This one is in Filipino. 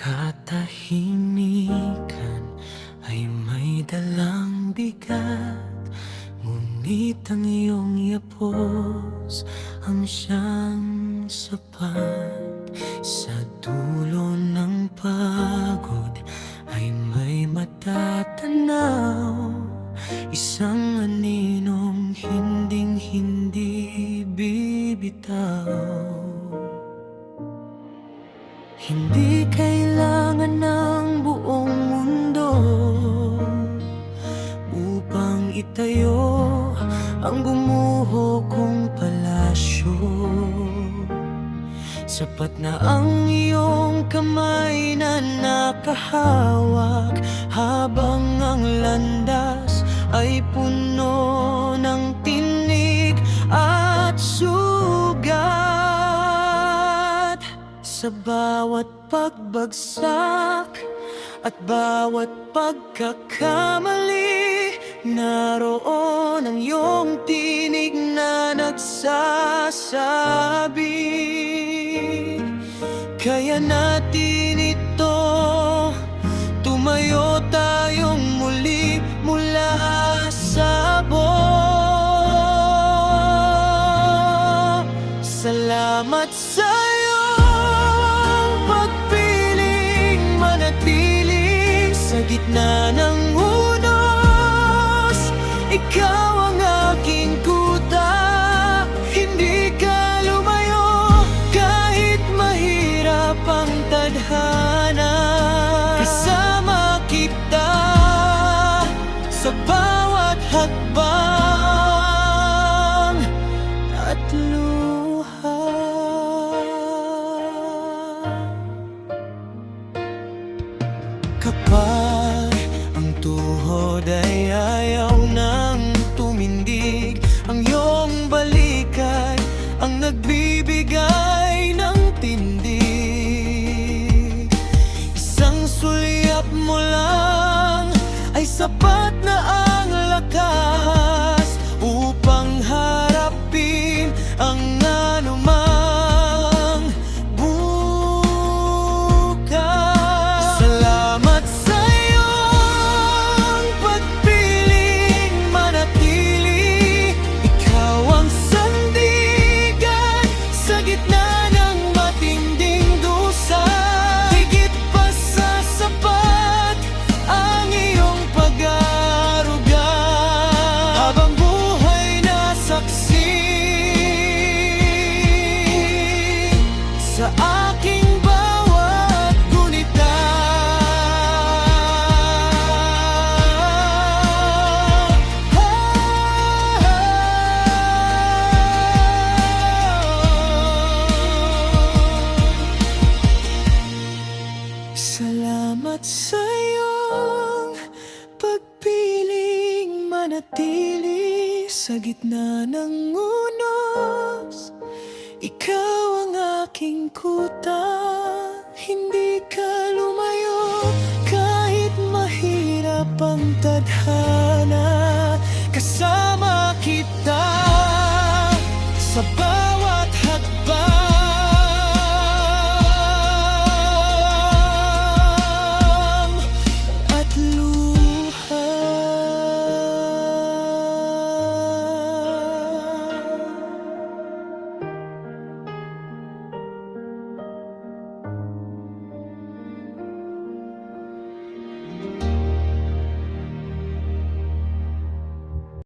katahimikan ay may dalang bigat, ngunit ang iyong yapos ang siyang sapat. Sa dulo ng pagod ay may matatanaw, isang aninong hinding-hindi bibitaw. Hindi kailangan ng buong mundo upang itayo ang gumuho kong palasyo. Sapat na ang iyong kamay na nakahawak, habang ang landas ay puno ng tinig at sugat. Sa bawat pagbagsak at bawat pagkakamali, naroon ang iyong tinig na nagsasabi, kaya natin ito, tumayo tayong muli mula sa buo. Salamat sa iyong pagpiling manatili sa gitna ng unos. Ikaw ang aking kuta, hindi ka lumayo kahit mahirap ang tadhana. Kasama kita sa bawat hakbang at luha. Kapag ang tuhod ay ayaw nang tumindig, ang iyong balikat ang nagbibigay ng tindig. Isang sulyap mo lang ay sapat na ang lakas upang harapin ang anumang bukas. Salamat sa iyong pagpiling manatili, ikaw ang sandigan sa gitna ng matinding dusa. Higit pa sa sapat ang iyong pag-aaruga, habang buhay na saksi sa aking bawat gunita. Salamat sa iyong pagpiling manatili sa gitna ng unos. Ikaw ang aking kuta, hindi ka lumayo kahit mahirap ang tadhana.